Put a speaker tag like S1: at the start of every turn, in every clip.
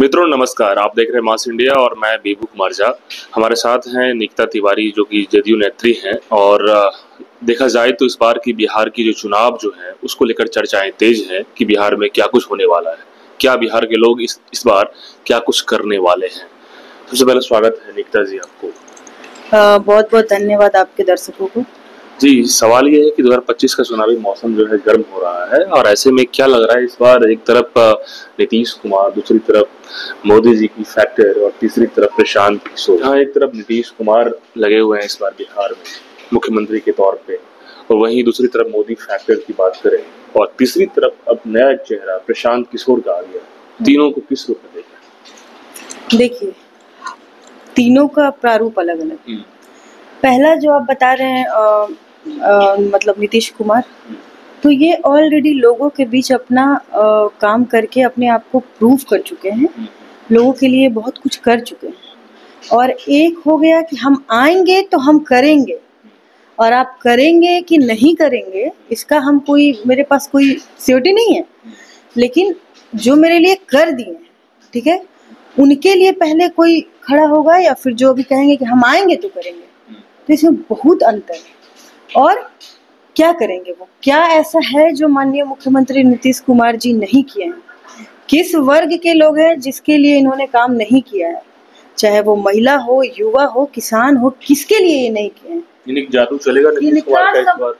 S1: मित्रों नमस्कार, आप देख रहे हैं मास इंडिया और मैं बेबू कुमार झा। हमारे साथ हैं निकिता तिवारी जो कि जदयू नेत्री हैं और देखा जाए तो इस बार की बिहार की जो चुनाव जो है उसको लेकर चर्चाएं तेज हैं कि बिहार में क्या कुछ होने वाला है, क्या बिहार के लोग इस बार क्या कुछ करने वाले हैं। सबसे पहले स्वागत है निकिता जी आपको।
S2: बहुत बहुत धन्यवाद आपके दर्शकों को।
S1: जी, सवाल ये है कि 2025 का चुनावी मौसम जो है गर्म हो रहा है और ऐसे में क्या लग रहा है इस बार एक तरफ नीतीश कुमार, दूसरी तरफ मोदी जी की फैक्टर और तीसरी तरफ प्रशांत किशोर। हाँ, एक तरफ नीतीश कुमार लगे हुए हैं इस बार बिहार में मुख्यमंत्री के तौर पे और वहीं दूसरी तरफ मोदी फैक्टर की बात करें और तीसरी तरफ अब नया चेहरा प्रशांत किशोर का आ गया। तीनों को किस रूप में देखा?
S2: देखिए, तीनों का प्रारूप अलग अलग। पहला जो आप बता रहे हैं मतलब नीतीश कुमार, तो ये ऑलरेडी लोगों के बीच अपना काम करके अपने आप को प्रूव कर चुके हैं, लोगों के लिए बहुत कुछ कर चुके हैं। और एक हो गया कि हम आएंगे तो हम करेंगे, और आप करेंगे कि नहीं करेंगे इसका मेरे पास कोई सियोरिटी नहीं है, लेकिन जो मेरे लिए कर दिए, ठीक है, उनके लिए पहले कोई खड़ा होगा या फिर जो अभी कहेंगे कि हम आएंगे तो करेंगे, तो इसमें बहुत अंतर है। और क्या करेंगे वो, क्या ऐसा है जो माननीय मुख्यमंत्री नीतीश कुमार जी नहीं किए हैं? किस वर्ग के लोग हैं जिसके लिए इन्होंने काम नहीं किया है? चाहे वो महिला हो, युवा हो, किसान हो, किसके लिए ये नहीं किए हैं?
S1: जादू चलेगा नीतीश कुमार का इस बार?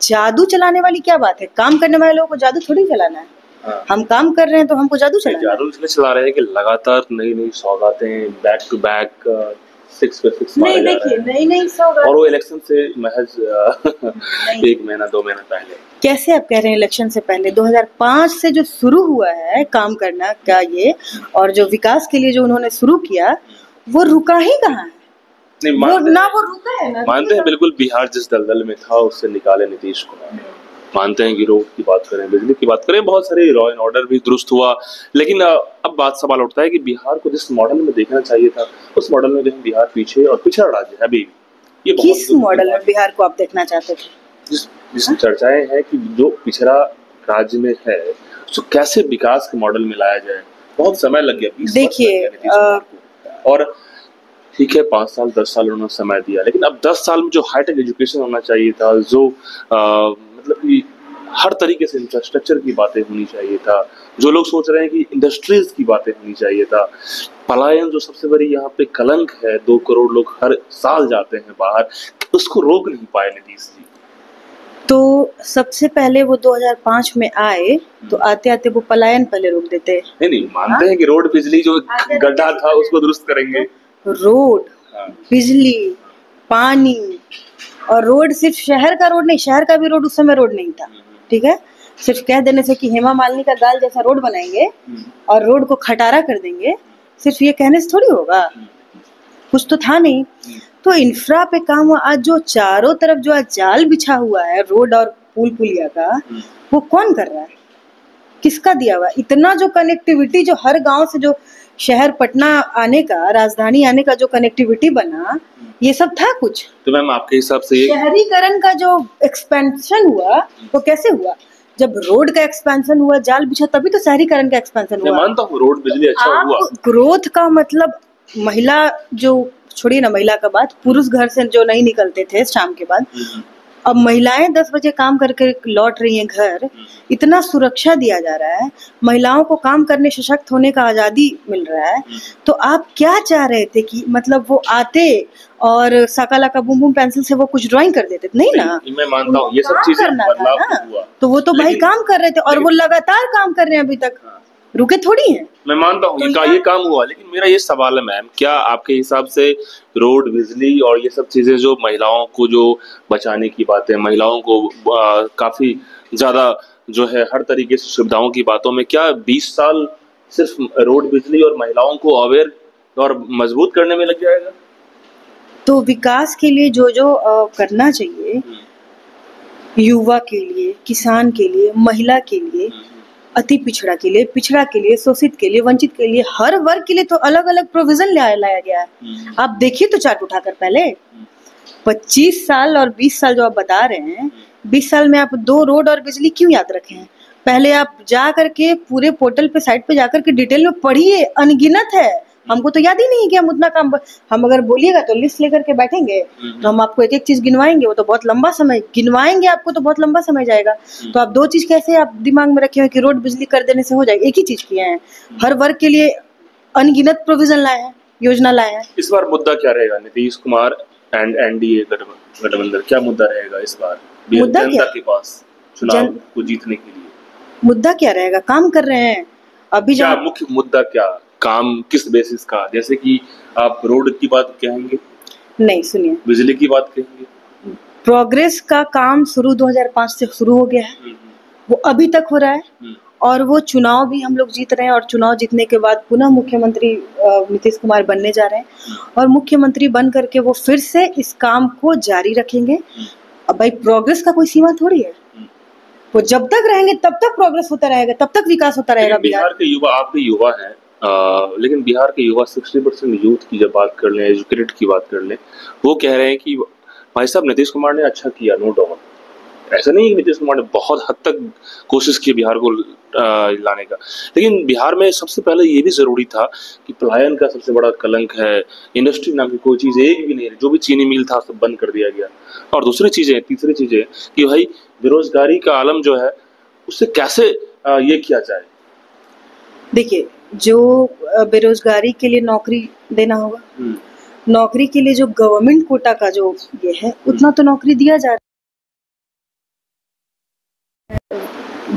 S2: जादू चलाने वाली क्या बात है? काम करने वाले लोगों को जादू थोड़ी चलाना है। हाँ। हम काम कर रहे हैं तो हमको जादू चलाना है।
S1: जादू इसलिए चला रहे हैं कि लगातार नई नई सौगातें बैक टू बैक 6 पे 6
S2: नहीं, देखिए, नई सौगात,
S1: और वो इलेक्शन से महज 1 महीना 2 महीना पहले।
S2: कैसे आप कह रहे हैं इलेक्शन से पहले? 2005 से जो शुरू हुआ है काम करना का ये, और जो विकास के लिए जो उन्होंने शुरू किया, वो रुका ही कहाँ है?
S1: नहीं,
S2: वो रुका है ना।
S1: मानते हैं बिल्कुल, बिहार जिस दलदल में था उससे निकाले नीतीश कुमार। मानते हैं कि रोड की बात करें, बिजली की बात करें, बहुत सारे लॉ एंड ऑर्डर भी दुरुस्त हुआ, लेकिन अब सवाल उठता है कि बिहार को जिस मॉडल में देखना चाहिए था उस मॉडल में बिहार पीछे और पिछड़ा राज्य है अभी। ये
S2: किस मॉडल में बिहार को आप देखना चाहते थे?
S1: जिस चर्चाएं हैं कि जो पिछड़ा राज्य में है उसको कैसे विकास के मॉडल में लाया जाए, बहुत समय लग गया।
S2: देखिए,
S1: और ठीक है 5 साल 10 साल उन्होंने समय दिया, लेकिन अब 10 साल में जो हाईटेक एजुकेशन होना चाहिए था, जो मतलब कि हर तरीके से इंफ्रास्ट्रक्चर की बातें होनी चाहिए था, जो लोग सोच रहे हैं कि इंडस्ट्रीज की बातें होनी चाहिए था, पलायन जो सबसे बड़ी यहाँ पे कलंक है, 2 करोड़ लोग हर साल जाते हैं बाहर, उसको रोक नहीं पाए नीतीश जी।
S2: तो सबसे पहले वो 2005 में आए तो आते आते वो पलायन पहले रोक देते।
S1: नहीं, मानते हैं कि रोड बिजली जो गड्ढा था उसको दुरुस्त करेंगे।
S2: रोड, बिजली, पानी, और रोड सिर्फ शहर का रोड नहीं, शहर का भी रोड उस समय रोड नहीं था, ठीक है। सिर्फ कह देने से कि हेमा मालिनी का गाल जैसा रोड बनाएंगे और रोड को खटारा कर देंगे, सिर्फ ये कहने से थोड़ी होगा, कुछ तो था नहीं। तो इंफ्रा पे काम हुआ। आज जो चारों तरफ जो आज जाल बिछा हुआ है रोड और पुल पुलिया का, वो कौन कर रहा है? किसका दिया हुआ? इतना जो कनेक्टिविटी, जो हर गांव से जो शहर पटना आने का, राजधानी आने का जो कनेक्टिविटी बना, ये सब था कुछ?
S1: तो मैम आपके हिसाब से
S2: शहरीकरण का जो एक्सपेंशन हुआ वो कैसे हुआ? जब रोड का एक्सपेंशन हुआ, जाल बिछा, तभी तो शहरीकरण का एक्सपेंशन हुआ।
S1: मैं मानता हूँ रोड बिजली अच्छा हुआ।
S2: ग्रोथ का मतलब, महिला जो, छोड़िए ना महिला का बात, पुरुष घर से जो नहीं निकलते थे शाम के बाद, अब महिलाएं 10 बजे काम करके लौट रही हैं घर, इतना सुरक्षा दिया जा रहा है, महिलाओं को काम करने, सशक्त होने का आजादी मिल रहा है। तो आप क्या चाह रहे थे कि मतलब वो आते और साकाला का बूम बूम पेंसिल से वो कुछ ड्राइंग कर देते? नहीं ना,
S1: मैं मानता हूँ ये सब चीजें बदलाव हुआ,
S2: तो वो तो भाई काम कर रहे थे और वो लगातार काम कर रहे हैं, अभी तक रुके थोड़ी हैं।
S1: मैं मानता हूँ ये काम हुआ, लेकिन मेरा ये सवाल है मैम, क्या आपके हिसाब से रोड, बिजली और ये सब चीजें जो महिलाओं को जो बचाने की बातें, महिलाओं को काफी ज्यादा जो है हर तरीके से सुविधाओं की बातों में, क्या 20 साल सिर्फ रोड, बिजली और महिलाओं को अवेयर और मजबूत करने में लग जाएगा?
S2: तो विकास के लिए जो जो करना चाहिए, युवा के लिए, किसान के लिए, महिला के लिए, अति पिछड़ा के लिए, शोषित के लिए, वंचित के लिए, हर वर्ग के लिए तो अलग अलग प्रोविजन लाया गया है। आप देखिए तो चार्ट उठाकर पहले 25 साल और 20 साल जो आप बता रहे हैं, 20 साल में आप 2 रोड और बिजली क्यों याद रखे हैं? पहले आप जा करके पूरे पोर्टल पे साइट पे जाकर के डिटेल में पढ़िए, अनगिनत है। हमको तो याद ही नहीं है कि हम उतना काम, हम अगर बोलिएगा तो लिस्ट लेकर के बैठेंगे तो हम आपको एक एक चीज गिनवाएंगे, वो तो बहुत लंबा समय गिनवाएंगे आपको, तो बहुत लंबा समय जाएगा। तो आप दो चीज कैसे आप दिमाग में रखे हो कि रोड बिजली कर देने से हो जाएगा? एक ही चीज किए हैं, हर वर्ग के लिए अनगिनत प्रोविजन लाए हैं, योजना लाए हैं।
S1: इस बार मुद्दा क्या रहेगा? नीतीश कुमार एंड एनडीए गठबंधन, क्या मुद्दा रहेगा इस बार
S2: मुद्दा
S1: जनता के पास चुनाव को जीतने के लिए?
S2: मुद्दा क्या रहेगा? काम कर रहे हैं अभी।
S1: क्या मुख्य मुद्दा, क्या काम, किस बेसिस का? जैसे कि आप रोड की बात कहेंगे?
S2: नहीं, सुनिए,
S1: बिजली की बात कहेंगे?
S2: प्रोग्रेस का काम शुरू 2005 से शुरू हो गया है, वो अभी तक हो रहा है, और वो चुनाव भी हम लोग जीत रहे हैं, और चुनाव जीतने के बाद पुनः मुख्यमंत्री नीतीश कुमार बनने जा रहे हैं, और मुख्यमंत्री बन करके वो फिर से इस काम को जारी रखेंगे। अब भाई प्रोग्रेस का कोई सीमा थोड़ी है, वो जब तक रहेंगे तब तक प्रोग्रेस होता रहेगा, तब तक विकास होता रहेगा।
S1: बिहार के युवा, आप भी युवा हैं, लेकिन बिहार के युवा 60% यूथ की जब बात कर लें, एजुकेटेड की बात कर लें, वो कह रहे हैं कि भाई साहब नीतीश कुमार ने अच्छा किया, नो डाउट। ऐसा नहीं है कि नीतीश कुमार ने बहुत हद तक कोशिश की बिहार को लाने का, लेकिन बिहार में सबसे पहले ये भी जरूरी था कि पलायन का सबसे बड़ा कलंक है, इंडस्ट्री नाम की कोई चीज़ एक भी नहीं है, जो भी चीनी मिल था सब बंद कर दिया गया। और दूसरी चीज़ें, तीसरी चीज़ें कि भाई बेरोजगारी का आलम जो है उससे कैसे ये किया जाए।
S2: देखिए, जो बेरोजगारी के लिए नौकरी देना होगा, नौकरी के लिए जो गवर्नमेंट कोटा का जो ये है, उतना तो नौकरी दिया जा रहा है,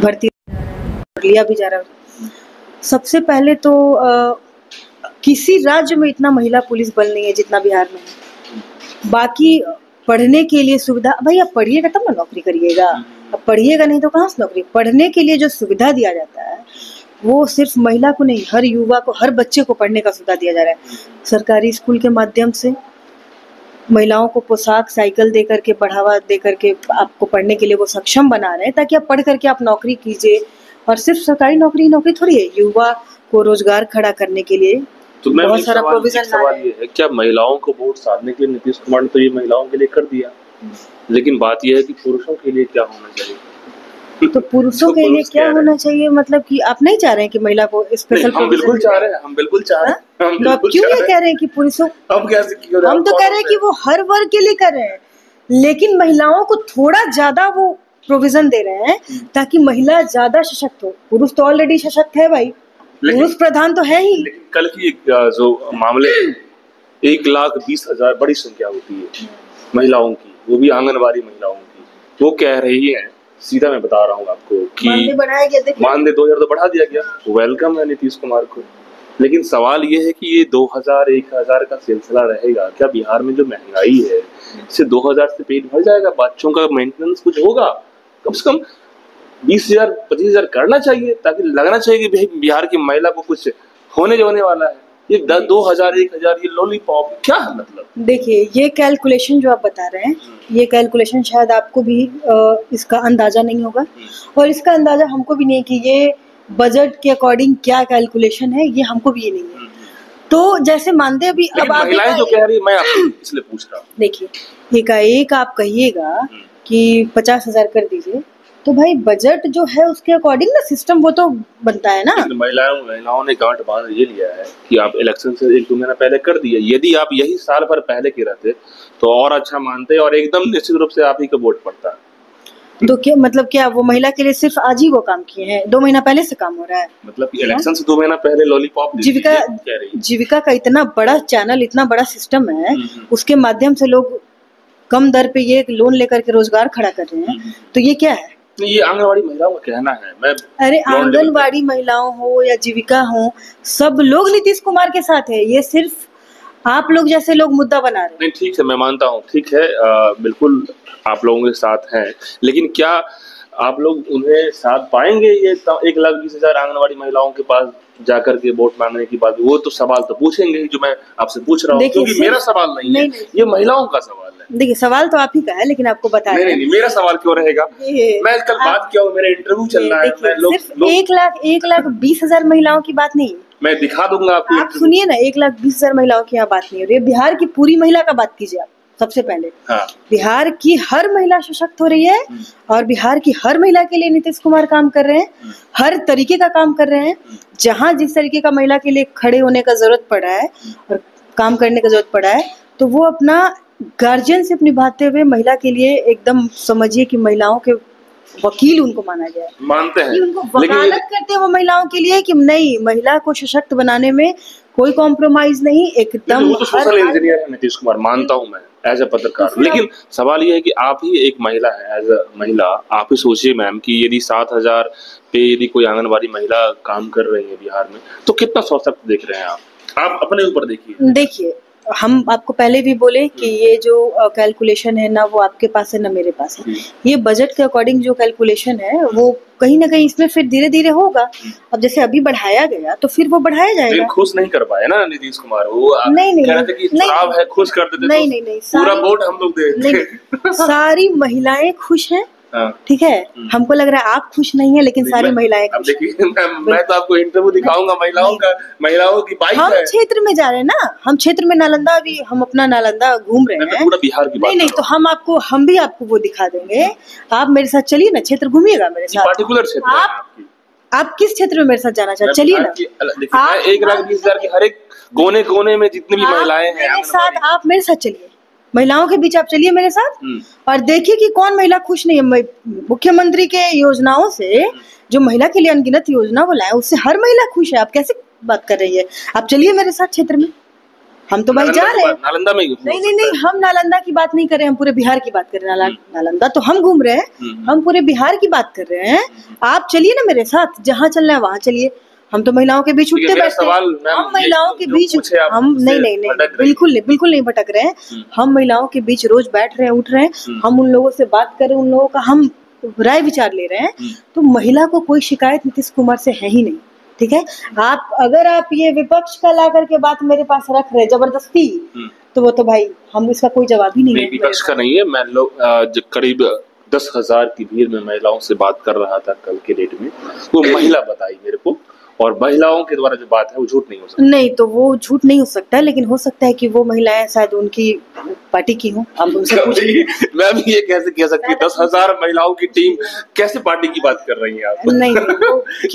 S2: भर्ती लिया भी जा रहा है। सबसे पहले तो किसी राज्य में इतना महिला पुलिस बल नहीं है जितना बिहार में है। बाकी पढ़ने के लिए सुविधा, भाई आप पढ़िएगा तब ना नौकरी करिएगा, अब पढ़िएगा नहीं तो कहाँ से नौकरी? पढ़ने के लिए जो सुविधा दिया जाता है वो सिर्फ महिला को नहीं, हर युवा को, हर बच्चे को पढ़ने का सुविधा दिया जा रहा है। सरकारी स्कूल के माध्यम से महिलाओं को पोशाक, साइकिल दे करके, बढ़ावा दे करके आपको पढ़ने के लिए वो सक्षम बना रहे हैं, ताकि आप पढ़ करके आप नौकरी कीजिए। और सिर्फ सरकारी नौकरी थोड़ी है, युवा को रोजगार खड़ा करने के लिए
S1: तो बहुत सारा प्रोविजन। सवाल ये है, क्या महिलाओं को वोट साधने के लिए नीतीश कुमार ने तो ये महिलाओं के लिए कर दिया, लेकिन बात यह है कि पुरुषों के लिए क्या होना चाहिए?
S2: तो पुरुषों के लिए क्या होना चाहिए? मतलब कि आप नहीं चाह रहे हैं कि महिला को स्पेशल?
S1: हम बिल्कुल चाह रहे हैं, हम बिल्कुल चाह रहे हैं।
S2: तो आप क्यों ये कह रहे हैं कि पुरुषों?
S1: हम
S2: तो कह रहे हैं कि वो हर वर्ग के लिए कर रहे हैं, लेकिन महिलाओं को थोड़ा ज्यादा वो प्रोविजन दे रहे हैं ताकि महिला ज्यादा सशक्त हो। पुरुष तो ऑलरेडी सशक्त है भाई, पुरुष प्रधान तो है ही।
S1: लेकिन कल की जो मामले 1,20,000 बड़ी संख्या होती है महिलाओं की, वो भी आंगनबाड़ी महिलाओं की, वो कह रही है, सीधा मैं बता रहा हूँ आपको कि मानदेय 2000 तो बढ़ा दिया गया, वेलकम है नीतीश कुमार को। लेकिन सवाल ये है कि ये 2000 1000 का सिलसिला रहेगा क्या? बिहार में जो महंगाई है, इससे 2000 से पेट भर जाएगा? बच्चों का मेंटेनेंस कुछ होगा? कम से कम 20,000 25,000 करना चाहिए, ताकि लगना चाहिए कि बिहार की महिला को कुछ होने वाला है। ये 2000 1000 ये लॉलीपॉप क्या है मतलब? देखिए,
S2: ये कैलकुलेशन जो आप बता रहे हैं, ये कैलकुलेशन शायद आपको भी इसका अंदाजा नहीं होगा, और इसका अंदाजा हमको भी नहीं है कि ये बजट के अकॉर्डिंग क्या कैलकुलेशन है, ये हमको भी ये नहीं है। तो जैसे मानदेय भी अब
S1: महिलाएं जो कह रही है, मैं आपसे इसलिए पूछ रहा हूँ।
S2: देखिए, एकाएक आप कहिएगा कि 50,000 कर दीजिए, तो भाई बजट जो है उसके अकॉर्डिंग ना सिस्टम वो तो बनता है ना।
S1: महिलाओं ने गांठ बांध ये लिया है कि आप इलेक्शन से 1-2 महीना पहले कर दिए, यदि आप यही साल भर पहले के रहते तो और अच्छा मानते, और एकदम निश्चित रूप से आप ही का वोट पड़ता।
S2: तो क्या मतलब, क्या वो महिला के लिए सिर्फ आज ही वो काम किए हैं? 2 महीना पहले से काम हो रहा है,
S1: मतलब इलेक्शन से 2 महीना पहले लॉलीपॉप
S2: जीविका का इतना बड़ा चैनल, इतना बड़ा सिस्टम है, उसके माध्यम से लोग कम दर पे ये लोन लेकर के रोजगार खड़ा कर रहे हैं। तो ये क्या है?
S1: ये आंगनवाड़ी महिलाओं का कहना है। मैं
S2: अरे आंगनवाड़ी महिलाओं हो या जीविका हो, सब लोग नीतीश कुमार के साथ है, ये सिर्फ आप लोग जैसे लोग मुद्दा बना रहे हैं।
S1: नहीं, ठीक है, मैं मानता हूँ, ठीक है, बिल्कुल आप लोगों के साथ हैं, लेकिन क्या आप लोग उन्हें साथ पाएंगे? ये 1,20,000 आंगनवाड़ी महिलाओं के पास जाकर के वोट मांगने की बात, वो तो सवाल तो पूछेंगे जो मैं आपसे पूछ रहा हूँ, क्योंकि मेरा सवाल नहीं है, ये महिलाओं का सवाल है।
S2: देखिए, सवाल तो आप ही का है, लेकिन आपको बता
S1: नहीं, मेरा सवाल क्यों रहेगा? मैं कल बात किया हूँ, मेरा इंटरव्यू चल रहा है, मैं
S2: सिर्फ 1,20,000 महिलाओं की बात नहीं,
S1: मैं दिखा दूंगा आपको।
S2: आप सुनिए ना, 1,20,000 महिलाओं की यहाँ बात नहीं हो रही है, बिहार की पूरी महिला का बात कीजिए आप। सबसे पहले
S1: हाँ।
S2: बिहार की हर महिला सशक्त हो रही है और बिहार की हर महिला के लिए नीतीश कुमार काम कर रहे हैं, हर तरीके का काम कर रहे हैं। जहां जिस तरीके का महिला के लिए खड़े होने का जरूरत पड़ा है और काम करने का जरूरत पड़ा है, तो वो अपना गार्जियनशिप निभाते हुए महिला के लिए एकदम समझिए कि महिलाओं के वकील उनको माना गया है।
S1: मानते हैं,
S2: उनको वकालत करते हैं वो महिलाओं के लिए कि नहीं, महिला को सशक्त बनाने में कोई कॉम्प्रोमाइज नहीं, एकदम।
S1: वो तो सोशल इंजीनियर है नीतीश कुमार, मानता हूं मैं एज ए पत्रकार। लेकिन सवाल ये है कि आप ही एक महिला है, एज ए महिला आप ही सोचिए मैम कि यदि 7,000 पे यदि कोई आंगनबाड़ी महिला काम कर रही है बिहार में, तो कितना सशक्त देख रहे हैं आप अपने ऊपर देखिए।
S2: देखिए, हम आपको पहले भी बोले कि ये जो कैलकुलेशन है ना, वो आपके पास है ना मेरे पास है। ये बजट के अकॉर्डिंग जो कैलकुलेशन है वो कहीं ना कहीं इसमें फिर धीरे धीरे होगा। अब जैसे अभी बढ़ाया गया तो फिर वो बढ़ाया जाएगा।
S1: खुश नहीं कर पाए ना नीतीश कुमार, वो
S2: नहीं
S1: कह रहे थे कि चुनाव है, खुश कर देते।
S2: नहीं,
S1: पूरा वोट हम लोग देते।
S2: सारी महिलाएं खुश हैं, ठीक है। हमको लग रहा है आप खुश नहीं है, लेकिन सारी महिलाएं खुश।
S1: अब देखिए मैं तो आपको इंटरव्यू दिखाऊंगा महिलाओं की बाइक
S2: हम क्षेत्र में जा रहे हैं ना, हम क्षेत्र में नालंदा भी, हम अपना नालंदा घूम रहे हैं,
S1: पूरा बिहार की बात
S2: नहीं तो हम भी आपको वो दिखा देंगे। आप मेरे साथ चलिए ना, क्षेत्र घूमिएगा मेरे साथ।
S1: पार्टिकुलर क्षेत्र
S2: आप किस क्षेत्र में मेरे साथ जाना चाहते, चलिए ना।
S1: 1,20,000 की हर एक कोने कोने में जितनी भी महिलाएं हैं,
S2: आप मेरे साथ चलिए, महिलाओं के बीच आप चलिए मेरे साथ और देखिए कि कौन महिला खुश नहीं है। मुख्यमंत्री के योजनाओं से, जो महिला के लिए अनगिनत योजना वो लाए, उससे हर महिला खुश है। आप कैसे बात कर रही है? आप चलिए मेरे साथ क्षेत्र में, हम तो भाई जा रहे हैं
S1: नालंदा में।
S2: नहीं, हम नालंदा की बात नहीं कर रहे हैं, हम पूरे बिहार की बात कर रहे हैं। नालंदा तो हम घूम रहे हैं, हम पूरे बिहार की बात कर रहे हैं। आप चलिए ना मेरे साथ, जहाँ चलना है वहाँ चलिए। हम तो महिलाओं के बीच उठते बैठते हैं, हम महिलाओं के बीच हम नहीं, बिल्कुल नहीं भटक रहे हैं। हम महिलाओं के बीच रोज बैठ रहे हैं, उठ रहे हैं, हम उन लोगों से बात कर रहे हैं, उन लोगों का हम राय विचार ले रहे हैं। तो महिला को कोई शिकायत नीतीश कुमार से है ही नहीं, ठीक है। अगर आप ये विपक्ष का ला करके बात मेरे पास रख रहे जबरदस्ती, तो वो तो भाई हम इसका कोई जवाब ही नहीं है।
S1: विपक्ष का नहीं है, मैं लोग करीब 10,000 की भीड़ में महिलाओं से बात कर रहा था कल के डेट में, वो महिला बताई मेरे को, और महिलाओं के द्वारा जो बात है वो झूठ नहीं हो सकता।
S2: नहीं, तो वो झूठ नहीं हो सकता है, लेकिन हो सकता है कि वो महिलाएं शायद उनकी पार्टी की हो। हम उनसे
S1: मैम ये कैसे कह सकती है? 10,000 महिलाओं की टीम कैसे पार्टी की बात कर रही है आप?
S2: नहीं,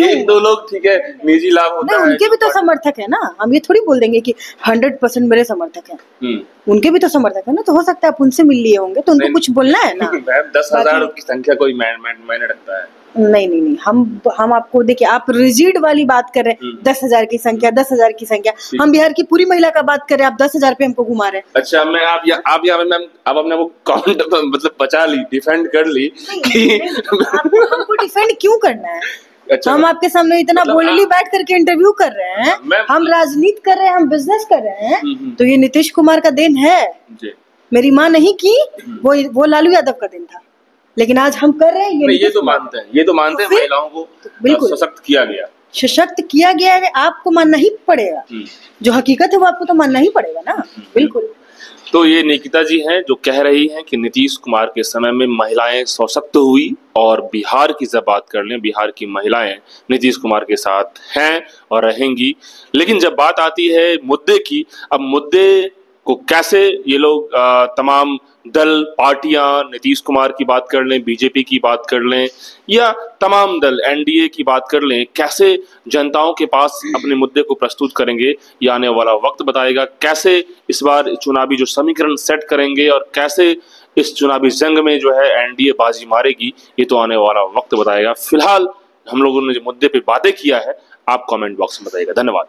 S1: एक दो लोग ठीक है, निजी लाभ होता है,
S2: उनके भी तो समर्थक है ना। हम ये थोड़ी बोल देंगे कि 100% मेरे समर्थक है, उनके भी तो समर्थक है ना। तो हो सकता है आप उनसे मिल लिए होंगे, तो उनको कुछ बोलना है ना।
S1: 10,000 की संख्या कोई मायने रखता है?
S2: नहीं, हम आपको देखिए, आप रिजिड वाली बात कर रहे हैं, 10,000 की संख्या, 10,000 की संख्या। हम बिहार की पूरी महिला का बात कर रहे हैं, आप 10,000 पे हमको घुमा रहे हैं।
S1: अच्छा, मैं आप अपने वो काउंट मतलब बचा ली, डिफेंड कर ली कि
S2: हमको डिफेंड क्यों करना है? अच्छा, हम आपके सामने इतना बोलली बैठ करके इंटरव्यू कर रहे हैं, हम राजनीति कर रहे हैं, हम बिजनेस कर रहे हैं, तो ये नीतीश कुमार का देन है। मेरी माँ नहीं की, वो लालू यादव का देन था, लेकिन आज हम कर रहे हैं।
S1: ये तो मानते हैं महिलाओं को बिल्कुल सशक्त किया गया है। आपको मानना ही पड़ेगा, जो हकीकत है वो आपको तो मानना ही पड़ेगा ना। बिल्कुल। तो ये निकिता जी हैं जो कह रही हैं कि नीतीश कुमार के समय में महिलाएं सशक्त हुई, और बिहार की जब बात कर लें, बिहार की महिलाएं नीतीश कुमार के साथ हैं और रहेंगी। लेकिन जब बात आती है मुद्दे की, अब मुद्दे को कैसे ये लोग तमाम दल, पार्टियां, नीतीश कुमार की बात कर लें, बीजेपी की बात कर लें, या तमाम दल एनडीए की बात कर लें, कैसे जनताओं के पास अपने मुद्दे को प्रस्तुत करेंगे, ये आने वाला वक्त बताएगा। कैसे इस बार चुनावी जो समीकरण सेट करेंगे और कैसे इस चुनावी जंग में जो है एनडीए बाजी मारेगी, ये तो आने वाला वक्त बताएगा। फिलहाल हम लोगों ने जो मुद्दे पे बातें किया है, आप कमेंट बॉक्स में बताइएगा। धन्यवाद।